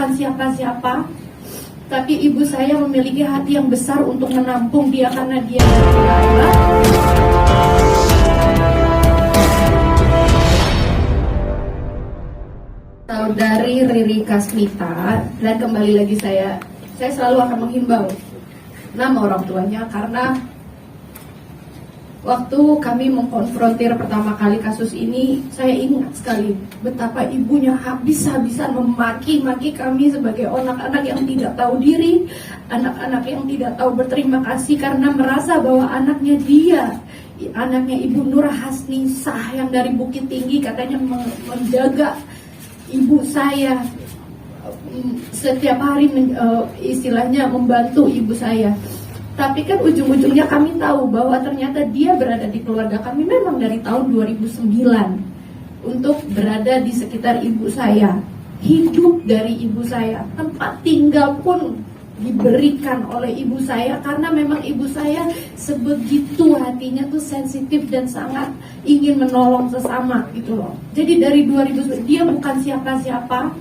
bukan siapa-siapa, tapi ibu saya memiliki hati yang besar untuk menampung dia karena dia dari daerah. Saudari Riri Kasmita, dan kembali lagi saya selalu akan menghimbau nama orang tuanya karena waktu kami mengkonfrontir pertama kali kasus ini, saya ingat sekali betapa ibunya habis-habisan memaki-maki kami sebagai anak-anak yang tidak tahu diri, anak-anak yang tidak tahu berterima kasih karena merasa bahwa anaknya Ibu Nur Hasnisah yang dari Bukit Tinggi katanya menjaga ibu saya setiap hari, istilahnya membantu ibu saya. Tapi kan ujung-ujungnya kami tahu bahwa ternyata dia berada di keluarga kami memang dari tahun 2009 untuk berada di sekitar ibu saya, hidup dari ibu saya, tempat tinggal pun diberikan oleh ibu saya karena memang ibu saya sebegitu hatinya tuh sensitif dan sangat ingin menolong sesama gitu loh. Jadi dari 2009 dia bukan siapa-siapa,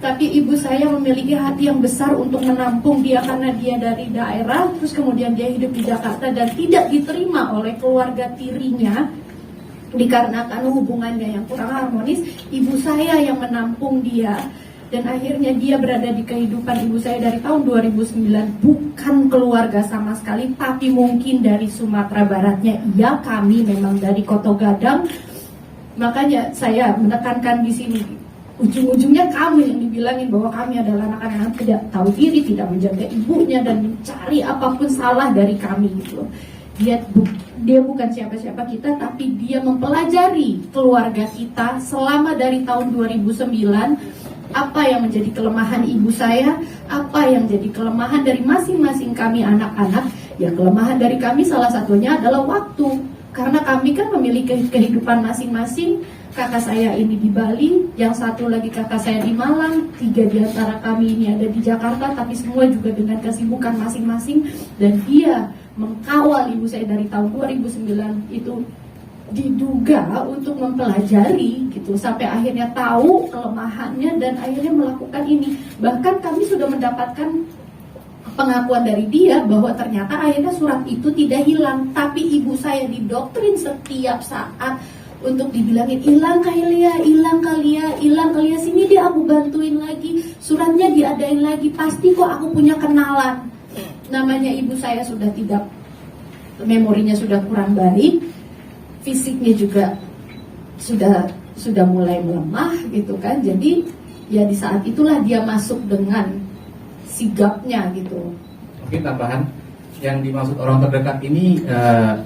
tapi ibu saya memiliki hati yang besar untuk menampung dia karena dia dari daerah, terus kemudian dia hidup di Jakarta dan tidak diterima oleh keluarga tirinya dikarenakan hubungannya yang kurang harmonis. Ibu saya yang menampung dia dan akhirnya dia berada di kehidupan ibu saya dari tahun 2009, bukan keluarga sama sekali, tapi mungkin dari Sumatera Baratnya. Iya, kami memang dari Koto Gadang. Makanya saya menekankan di sini, ujung-ujungnya kami yang dibilangin bahwa kami adalah anak-anak yang tidak tahu diri, tidak menjaga ibunya dan mencari apapun salah dari kami gitu. Dia bukan siapa-siapa kita, tapi dia mempelajari keluarga kita selama dari tahun 2009. Apa yang menjadi kelemahan ibu saya, apa yang jadi kelemahan dari masing-masing kami anak-anak. Ya, kelemahan dari kami salah satunya adalah waktu, karena kami kan memiliki kehidupan masing-masing. Kakak saya ini di Bali, yang satu lagi kakak saya di Malang, 3 di antara kami ini ada di Jakarta, tapi semua juga dengan kesibukan masing-masing. Dan dia mengkawal ibu saya dari tahun 2009 itu diduga untuk mempelajari gitu, sampai akhirnya tahu kelemahannya dan akhirnya melakukan ini. Bahkan kami sudah mendapatkan pengakuan dari dia bahwa ternyata akhirnya surat itu tidak hilang, tapi ibu saya didoktrin setiap saat untuk dibilangin hilang Kalia, sini dia aku bantuin lagi, suratnya diadain lagi, pasti kok aku punya kenalan. Namanya ibu saya sudah tidak, memorinya sudah kurang baik, fisiknya juga sudah mulai melemah gitu kan. Jadi ya di saat itulah dia masuk dengan sigapnya gitu. Mungkin tambahan, yang dimaksud orang terdekat ini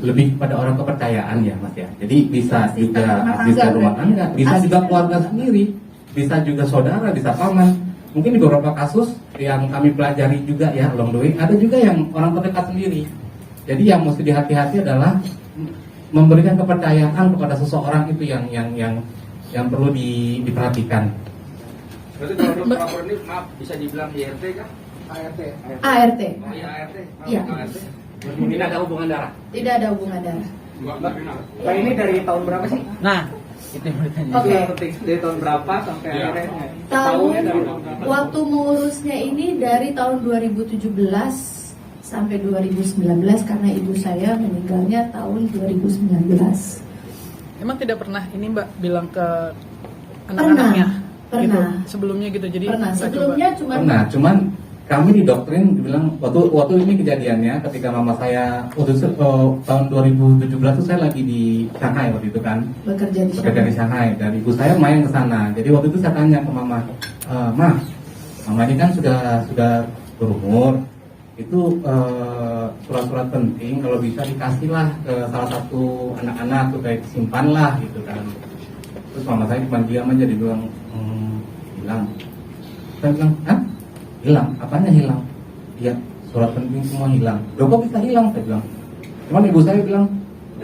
lebih pada orang kepercayaan ya Mas ya. Jadi bisa juga rumah tangga, bisa juga keluarga sendiri, bisa juga saudara, bisa paman. Mungkin di beberapa kasus yang kami pelajari juga ya along the way, ada juga yang orang terdekat sendiri. Jadi yang mesti dihati-hati adalah memberikan kepercayaan kepada seseorang itu yang perlu diperhatikan. Berarti kalau pelapor ini maaf bisa dibilang IRT kah? ART. ART. Oh iya ART. Iya. ART. Tidak ada hubungan darah. Tidak ada hubungan darah. Mbak, ini dari tahun berapa sih? Nah, itu yang bertanya. Oke. Dari tahun berapa sampai akhirnya? Tahun dari tahun berapa? waktu mengurusnya ini dari tahun 2017 sampai 2019 karena ibu saya meninggalnya tahun 2019. Emang tidak pernah ini Mbak bilang ke anak-anaknya? Pernah. Gitu, sebelumnya gitu. Jadi Pernah. Mbak Sebelumnya cuman kami didoktrin dibilang waktu ini kejadiannya ketika mama saya tahun 2017 itu saya lagi di Shanghai waktu itu kan, bekerja di Shanghai dan ibu saya main ke sana. Jadi waktu itu saya tanya ke mama, mama ini kan sudah berumur, itu surat-surat penting kalau bisa dikasihlah ke salah satu anak-anak supaya disimpanlah gitu kan. Terus mama saya cuma diam aja, dibilang hilang. Saya bilang, hah? Hilang? Apanya hilang? Iya, surat penting semua hilang. Loh kok bisa hilang? Saya bilang. Cuman ibu saya bilang,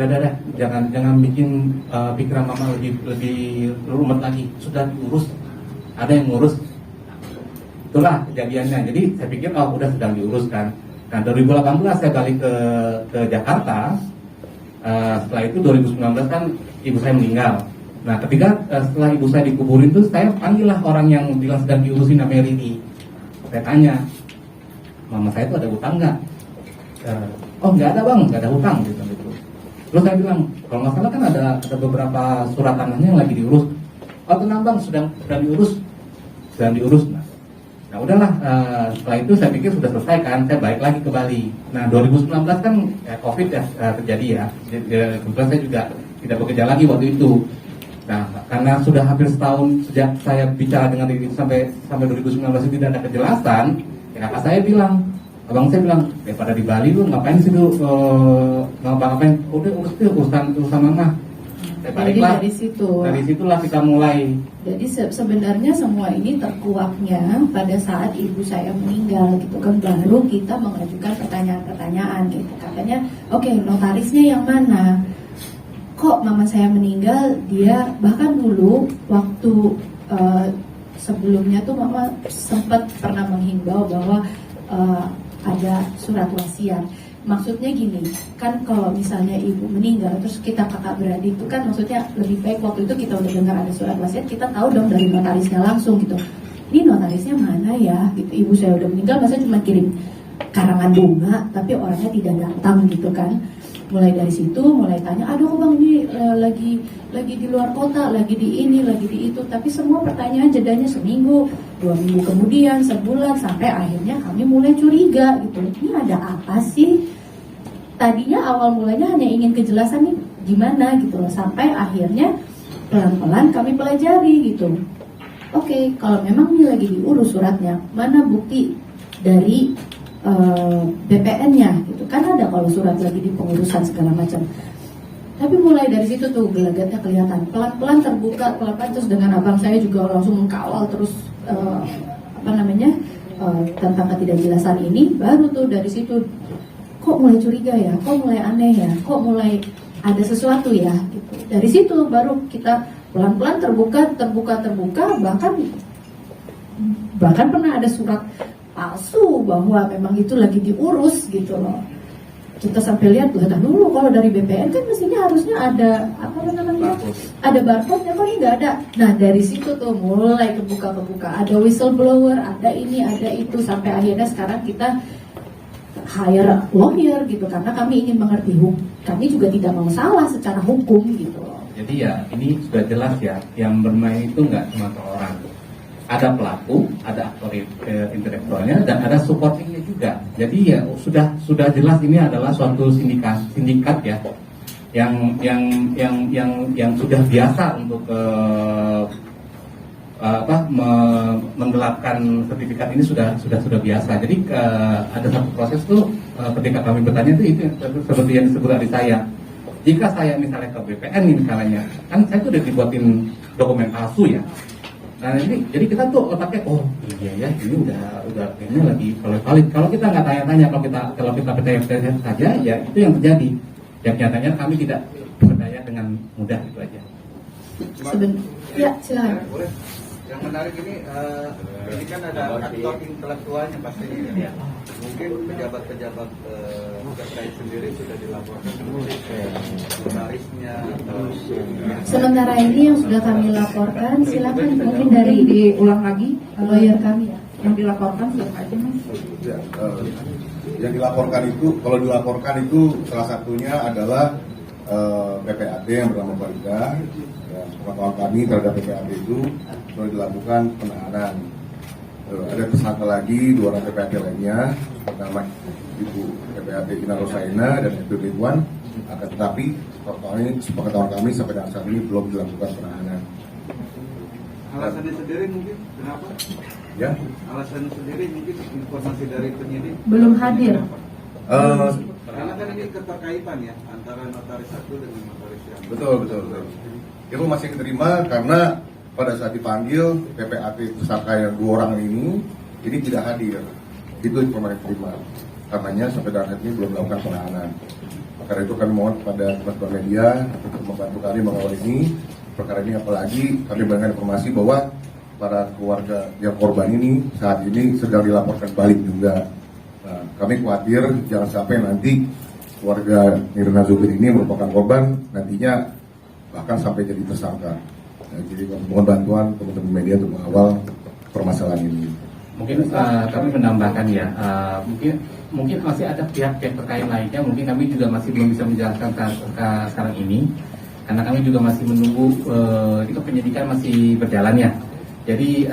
udah, jangan bikin pikiran mama lebih rumit lagi. Sudah diurus, ada yang ngurus. Itulah kejadiannya. Jadi saya pikir udah sedang diuruskan. Nah 2018 saya balik ke Jakarta. Setelah itu 2019 kan ibu saya meninggal. Nah, ketika setelah ibu saya dikuburin tuh, saya panggil lah orang yang bilang sedang diurusin namanya Ridi. Saya tanya, mama saya itu ada hutang nggak? Oh, nggak ada bang, nggak ada hutang gitu. Terus saya bilang, kalau nggak salah kan ada beberapa surat tanahnya yang lagi diurus. Oh tenang bang, sedang diurus. Nah udahlah, setelah itu saya pikir sudah selesai kan, saya balik lagi ke Bali. Nah 2019 kan COVID ya terjadi ya. Kebetulan saya juga tidak bekerja lagi waktu itu. Nah karena sudah hampir setahun sejak saya bicara dengan diri sampai 2019 itu tidak ada kejelasan, ya kakak saya bilang, abang saya bilang, daripada di Bali lu ngapain sih lu ngapain? Udah urusan mama. Jadi dari situlah kita mulai. Jadi sebenarnya semua ini terkuaknya pada saat ibu saya meninggal gitu kan, baru kita mengajukan pertanyaan-pertanyaan gitu. Katanya, oke, notarisnya yang mana? Kok mama saya meninggal, dia bahkan dulu waktu sebelumnya tuh mama sempat pernah menghimbau bahwa ada surat wasiat. Maksudnya gini, kan kalau misalnya ibu meninggal terus kita kakak beradik itu kan maksudnya lebih baik waktu itu kita udah dengar ada surat wasiat, kita tahu dong dari notarisnya langsung gitu. Ini notarisnya mana ya? Gitu. Ibu saya udah meninggal, masa cuma kirim karangan bunga tapi orangnya tidak datang gitu kan. Mulai dari situ, mulai tanya, aduh bang ini lagi di luar kota, lagi di ini, lagi di itu. Tapi semua pertanyaan jedanya seminggu, 2 minggu kemudian, sebulan, sampai akhirnya kami mulai curiga gitu. Ini ada apa sih? Tadinya awal mulanya hanya ingin kejelasan nih gimana gitu loh. Sampai akhirnya pelan-pelan kami pelajari gitu. Oke, kalau memang ini lagi diurus suratnya, mana bukti dari BPN-nya gitu kan, ada kalau surat lagi di pengurusan segala macam. Tapi mulai dari situ tuh gelagatnya kelihatan, pelan-pelan terbuka, pelan-pelan. Terus dengan abang saya juga langsung mengkawal terus tentang ketidakjelasan ini. Baru tuh dari situ kok mulai curiga ya, kok mulai aneh ya, kok mulai ada sesuatu ya gitu. Dari situ baru kita pelan-pelan terbuka, bahkan pernah ada surat palsu bahwa memang itu lagi diurus gitu loh. Kita sampai lihat, dulu kalau dari BPN kan mestinya harusnya ada ada barcode-nya, kok ini nggak ada. Nah dari situ tuh mulai kebuka, ada whistleblower, ada ini, ada itu, sampai akhirnya sekarang kita hire lawyer gitu karena kami ingin mengerti hukum. Kami juga tidak mau salah secara hukum gitu loh. Jadi ya ini sudah jelas ya, yang bermain itu nggak cuma orang. Ada pelaku, ada aktor intelektualnya, dan ada supportingnya juga. Jadi ya sudah jelas ini adalah suatu sindikat ya, yang sudah biasa untuk menggelapkan sertifikat ini sudah biasa. Jadi ada satu proses tuh ketika kami bertanya itu seperti yang disebut dari saya. Jika saya misalnya ke BPN nih misalnya, kan saya tuh udah dibuatin dokumen palsu ya. Nah ini jadi kita tuh otaknya, oh iya ya ini udah ini lagi valid. Kalau kita nggak tanya-tanya, kalau kita percaya saja, ya itu yang terjadi. Yang nyatanya kami tidak berdaya dengan mudah, itu aja. Ya silakan. Boleh. Yang menarik ini kan ada aktor intelektualnya pastinya. Ya. Mungkin pejabat-pejabat terkait sendiri sudah dilaporkan notarisnya. Sementara ini yang sudah kami laporkan, silakan mungkin dari diulang lagi lawyer kami ya. yang dilaporkan siapa aja mas? Ya, yang dilaporkan itu, kalau dilaporkan itu salah satunya adalah PPAD yang bernama Farida. Ya, pengetahuan kami terhadap PPAD itu sudah dilakukan penahanan. Ada tersangka lagi 2 orang PPAD lainnya, pertama Ibu PPAD Ina Rosaina dan Ibu Ridwan. Akan tetapi sepengetahuan kami sampai dengan saat ini belum dilakukan penahanan. Alasannya sendiri mungkin kenapa? Ya. Alasan sendiri mungkin informasi dari penyidik Belum hadir. Karena kan ini keterkaitan ya antara notaris satu dengan notaris yang Betul. Itu masih diterima karena pada saat dipanggil PPAT tersangka yang 2 orang ini tidak hadir. Itu informasi diterima. Karenanya sampai dengan saat ini belum melakukan penahanan. Karena itu kami mohon kepada teman-teman media untuk membantu kami mengawal ini perkara ini, apalagi kami mendengar informasi bahwa para keluarga yang korban ini saat ini sedang dilaporkan balik juga. Nah, kami khawatir jangan sampai nanti keluarga Nirina Zubir ini merupakan korban, nantinya bahkan sampai jadi tersangka. Jadi mohon bantuan teman-teman media untuk mengawal permasalahan ini. Mungkin kami menambahkan ya, mungkin masih ada pihak-pihak terkait lainnya, mungkin kami juga masih belum bisa menjelaskan sekarang ini, karena kami juga masih menunggu, itu penyidikan masih berjalan ya. Jadi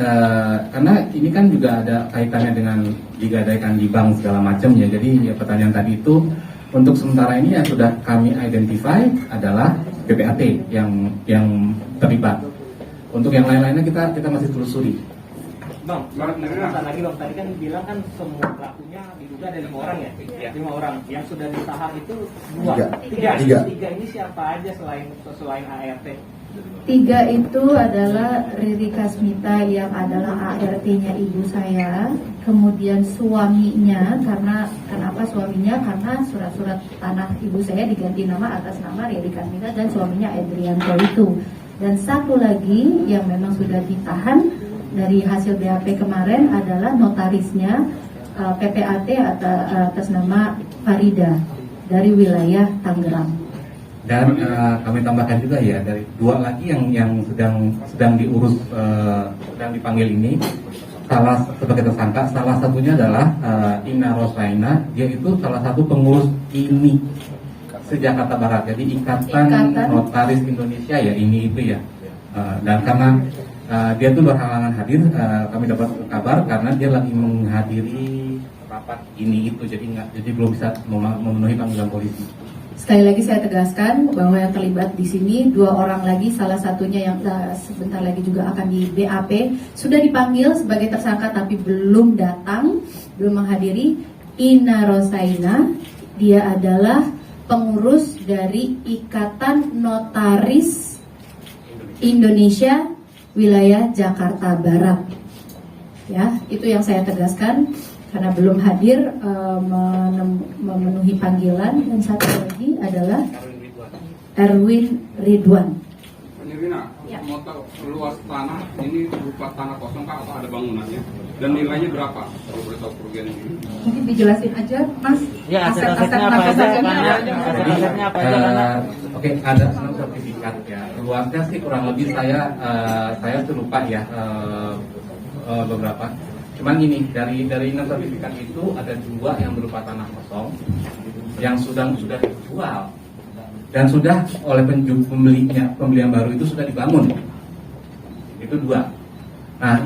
karena ini kan juga ada kaitannya dengan digadaikan di bank segala macam ya. Jadi ya, pertanyaan tadi itu untuk sementara ini yang sudah kami identify adalah PPAT yang terlibat. Untuk yang lain-lainnya kita masih telusuri. Bang, lagi bang, tadi kan bilang kan semua pelakunya diduga ada 5 orang ya? 5 orang. Yang sudah ditahan itu 2. Tiga ini siapa aja selain ART? 3 itu adalah Riri Kasmita yang adalah ART-nya ibu saya, kemudian suaminya, kenapa suaminya? Karena surat-surat tanah ibu saya diganti nama atas nama Riri Kasmita dan suaminya Adrianto itu. Dan satu lagi yang memang sudah ditahan dari hasil BAP kemarin adalah notarisnya PPAT atas nama Farida dari wilayah Tangerang. Dan kami tambahkan juga ya, dari 2 lagi yang sedang diurus, sedang dipanggil ini, sebagai tersangka, salah satunya adalah Ina Roslaina. Dia itu salah satu pengurus ini se-Jakarta Barat, jadi Ikatan Notaris Indonesia ya, ini itu ya. Dan karena dia tuh berhalangan hadir, kami dapat kabar karena dia lagi menghadiri rapat ini itu, jadi belum bisa memenuhi panggilan polisi. Sekali lagi saya tegaskan bahwa yang terlibat di sini 2 orang lagi, salah satunya yang sebentar lagi juga akan di BAP sudah dipanggil sebagai tersangka tapi belum datang, belum menghadiri. Ina Rosaina, dia adalah pengurus dari Ikatan Notaris Indonesia wilayah Jakarta Barat. Ya, itu yang saya tegaskan. Karena belum hadir memenuhi panggilan. Dan satu lagi adalah Erwin Ridwan. Nirina, mau tahu luas tanah ini berupa tanah kosong kah atau ada bangunannya? Dan nilainya berapa? Kalau boleh tahu kerugian ini. Mungkin dijelasin aja, Mas. Ya, aset-asetnya apa aja? Aset-asetnya apa aja? Oke, ada 6 sertifikat ya. Luasnya sih kurang lebih saya lupa ya, beberapa. Cuman ini dari 6 sertifikat itu ada 2 yang berupa tanah kosong yang sudah dijual dan sudah oleh pembelian baru itu sudah dibangun. Itu 2. Nah,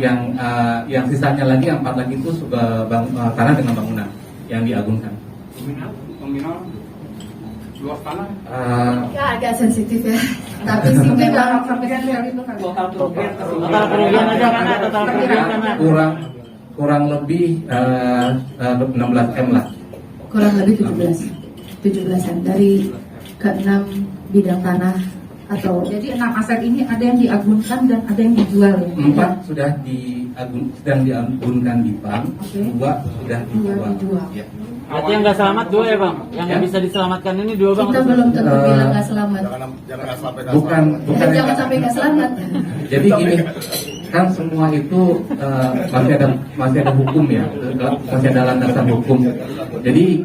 yang sisanya lagi, yang 4 lagi itu sudah tanah dengan bangunan yang diagunkan. Nominal luas tanah? Ya agak sensitif ya. Tapi sih memang sampai sekarang itu kan. Total kerugian aja kan? Total kerugian kan? Kurang lebih 16 M lah. kurang lebih 17 M dari ke-6 bidang tanah atau Jadi 6 aset ini ada yang diagunkan dan ada yang dijual ya? 4 sudah sedang diagunkan di bank, 2 sudah dijual. Ya. Berarti yang nggak selamat 2 ya bang? Yang nggak bisa diselamatkan ini 2 bang? kita belum tentu bilang nggak selamat. Jangan sampai nggak selamat. Jadi gini, kan semua itu masih ada hukum ya, masih ada landasan hukum. Jadi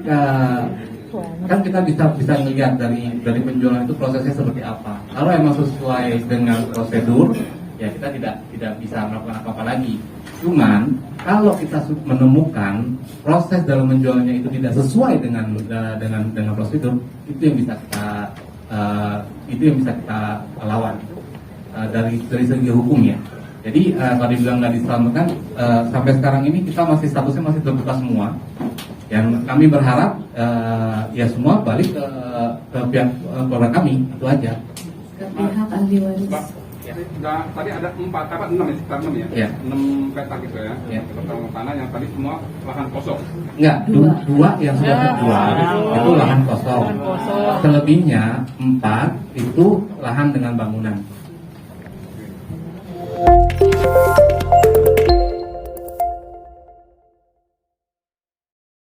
kan kita bisa melihat dari penjualan itu prosesnya seperti apa. Kalau emang sesuai dengan prosedur, ya kita tidak bisa melakukan apa-apa lagi. Cuman kalau kita menemukan proses dalam menjualnya itu tidak sesuai dengan prosedur, itu yang bisa kita lawan dari segi hukum ya. Jadi kalau dibilang nggak diselamatkan, sampai sekarang ini kita statusnya masih terbuka semua. Yang kami berharap ya semua balik ke pihak keluarga kami, itu aja. Ke pihak ahli waris. Tadi ada 6 ya? Iya. 6 petak gitu ya? Iya. Pertama tanah yang tadi semua lahan kosong. Enggak, 2 yang sudah terjual itu lahan kosong. Selebihnya 4 itu lahan dengan bangunan.